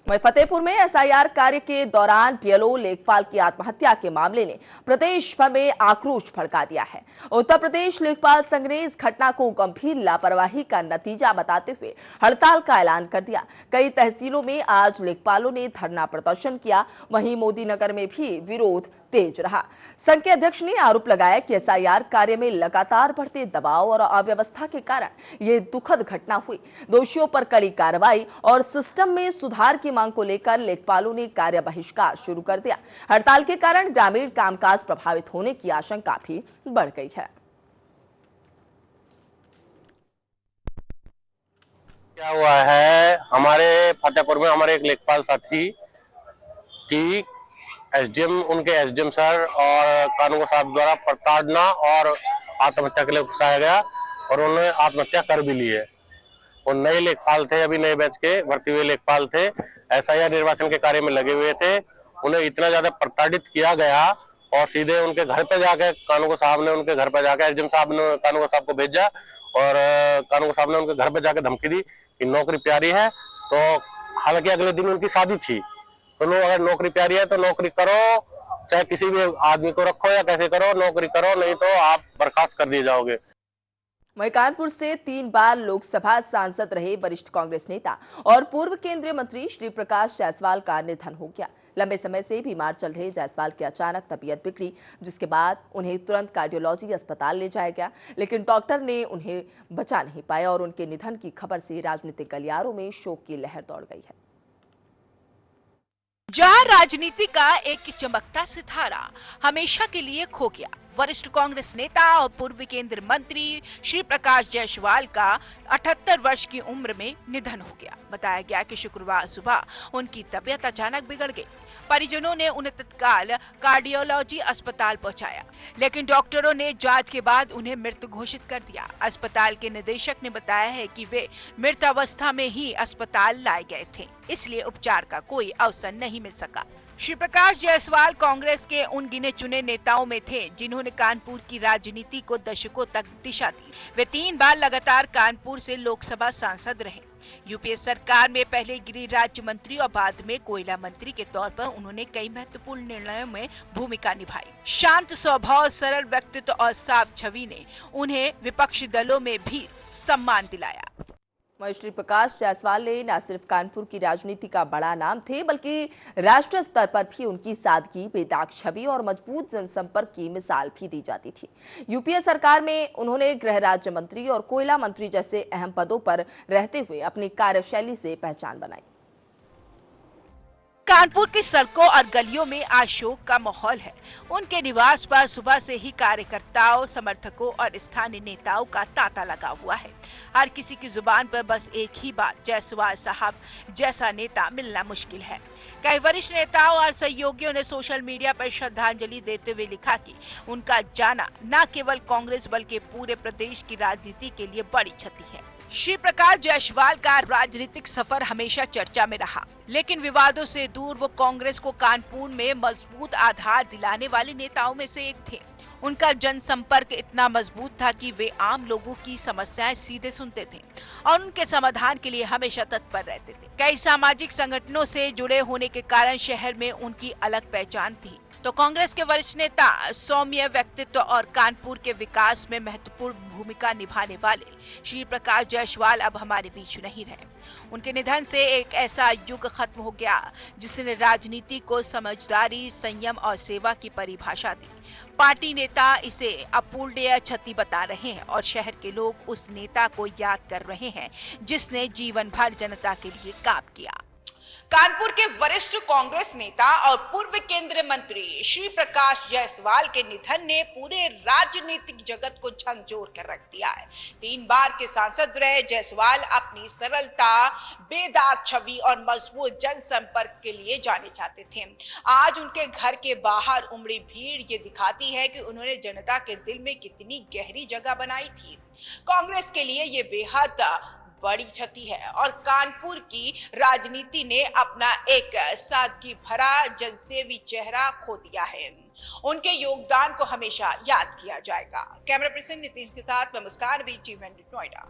वहीं फतेहपुर में एसआईआर कार्य के दौरान बीएलओ लेखपाल की आत्महत्या के मामले ने प्रदेश भर में आक्रोश भड़का दिया है। उत्तर प्रदेश लेखपाल संघ ने इस घटना को गंभीर लापरवाही का नतीजा बताते हुए हड़ताल का ऐलान कर दिया। कई तहसीलों में आज लेखपालों ने धरना प्रदर्शन किया। वहीं मोदीनगर में भी विरोध तेज रहा। संघ के अध्यक्ष ने आरोप लगाया कि एसआईआर कार्य में लगातार बढ़ते दबाव और अव्यवस्था के कारण ये दुखद घटना हुई। दोषियों पर कड़ी कार्रवाई और सिस्टम में सुधार की मांग को लेकर लेखपालों ने कार्य बहिष्कार शुरू कर दिया। हड़ताल के कारण ग्रामीण कामकाज प्रभावित होने की आशंका भी बढ़ गई है। क्या हुआ है, हमारे फतेहपुर में हमारे एक लेखपाल साथी की उनके एसडीएम सर और कानून साहब द्वारा प्रताड़ना और आत्महत्या के लिए उकसाया गया और उन्होंने आत्महत्या कर भी ली है। वो नए लेखपाल थे, अभी नए बैच के भर्ती हुए लेखपाल थे, एसआईआर निर्वाचन के कार्य में लगे हुए थे। उन्हें इतना ज्यादा प्रताड़ित किया गया और सीधे उनके घर पे जाके कानून साहब ने उनके घर पे जाके एसडीएम साहब ने कानून साहब को भेजा और कानून साहब ने उनके घर पे जाके धमकी दी कि नौकरी प्यारी है। तो हालांकि अगले दिन उनकी शादी थी, तो लोग अगर नौकरी प्यारी है तो नौकरी करो, चाहे किसी भी आदमी को रखो या कैसे करो, नौकरी करो, नहीं तो आप बर्खास्त कर दिए जाओगे। वहीं कानपुर से 3 बार लोकसभा सांसद रहे वरिष्ठ कांग्रेस नेता और पूर्व केंद्रीय मंत्री श्री प्रकाश जायसवाल का निधन हो गया। लंबे समय से बीमार चल रहे जायसवाल की अचानक तबीयत बिगड़ी, जिसके बाद उन्हें तुरंत कार्डियोलॉजी अस्पताल ले जाया गया, लेकिन डॉक्टर ने उन्हें बचा नहीं पाया और उनके निधन की खबर से राजनीतिक गलियारों में शोक की लहर दौड़ गई है। जहां राजनीति का एक चमकता सितारा हमेशा के लिए खो गया, वरिष्ठ कांग्रेस नेता और पूर्व केंद्रीय मंत्री श्री प्रकाश जायसवाल का 78 वर्ष की उम्र में निधन हो गया। बताया गया कि शुक्रवार सुबह उनकी तबीयत अचानक बिगड़ गई। परिजनों ने उन्हें तत्काल कार्डियोलॉजी अस्पताल पहुंचाया, लेकिन डॉक्टरों ने जांच के बाद उन्हें मृत घोषित कर दिया। अस्पताल के निदेशक ने बताया है कि वे मृत अवस्था में ही अस्पताल लाए गए थे, इसलिए उपचार का कोई अवसर नहीं मिल सका। श्री प्रकाश जायसवाल कांग्रेस के उन गिने चुने नेताओं में थे जिन्होंने कानपुर की राजनीति को दशकों तक दिशा दी। वे 3 बार लगातार कानपुर से लोकसभा सांसद रहे। यूपीए सरकार में पहले गृह राज्य मंत्री और बाद में कोयला मंत्री के तौर पर उन्होंने कई महत्वपूर्ण निर्णयों में भूमिका निभाई। शांत स्वभाव, सरल व्यक्तित्व और साफ छवि ने उन्हें विपक्षी दलों में भी सम्मान दिलाया। वहीं श्री प्रकाश जायसवाल ने न सिर्फ कानपुर की राजनीति का बड़ा नाम थे, बल्कि राष्ट्रीय स्तर पर भी उनकी सादगी, बेदाग छवि और मजबूत जनसंपर्क की मिसाल भी दी जाती थी। यूपीए सरकार में उन्होंने गृह राज्य मंत्री और कोयला मंत्री जैसे अहम पदों पर रहते हुए अपनी कार्यशैली से पहचान बनाई। कानपुर की सड़कों और गलियों में आज शोक का माहौल है। उनके निवास पर सुबह से ही कार्यकर्ताओं, समर्थकों और स्थानीय नेताओं का तांता लगा हुआ है। हर किसी की जुबान पर बस एक ही बात, जायसवाल साहब जैसा नेता मिलना मुश्किल है। कई वरिष्ठ नेताओं और सहयोगियों ने सोशल मीडिया पर श्रद्धांजलि देते हुए लिखा कि उनका जाना न केवल कांग्रेस बल्कि पूरे प्रदेश की राजनीति के लिए बड़ी क्षति है। श्री प्रकाश जायसवाल का राजनीतिक सफर हमेशा चर्चा में रहा, लेकिन विवादों से दूर वो कांग्रेस को कानपुर में मजबूत आधार दिलाने वाले नेताओं में से एक थे। उनका जनसंपर्क इतना मजबूत था कि वे आम लोगों की समस्याएं सीधे सुनते थे और उनके समाधान के लिए हमेशा तत्पर रहते थे। कई सामाजिक संगठनों से जुड़े होने के कारण शहर में उनकी अलग पहचान थी। तो कांग्रेस के वरिष्ठ नेता, सौम्य व्यक्तित्व और कानपुर के विकास में महत्वपूर्ण भूमिका निभाने वाले श्री प्रकाश जायसवाल अब हमारे बीच नहीं रहे। उनके निधन से एक ऐसा युग खत्म हो गया जिसने राजनीति को समझदारी, संयम और सेवा की परिभाषा दी। पार्टी नेता इसे अपूरणीय क्षति बता रहे हैं और शहर के लोग उस नेता को याद कर रहे हैं जिसने जीवन भर जनता के लिए काम किया। कानपुर के वरिष्ठ कांग्रेस नेता और पूर्व केंद्रीय मंत्री श्री प्रकाश जायसवाल के निधन ने पूरे राजनीतिक जगत को झकझोर कर रख दिया है। 3 बार के सांसद रहे जायसवाल अपनी सरलता, बेदाग छवि और मजबूत जनसंपर्क के लिए जाने जाते थे। आज उनके घर के बाहर उमड़ी भीड़ ये दिखाती है कि उन्होंने जनता के दिल में कितनी गहरी जगह बनाई थी। कांग्रेस के लिए ये बेहद बड़ी क्षति है और कानपुर की राजनीति ने अपना एक सादगी भरा जनसेवी चेहरा खो दिया है। उनके योगदान को हमेशा याद किया जाएगा। कैमरा पर्सन नितिन के साथ मैं मुस्कान, BTV नोएडा।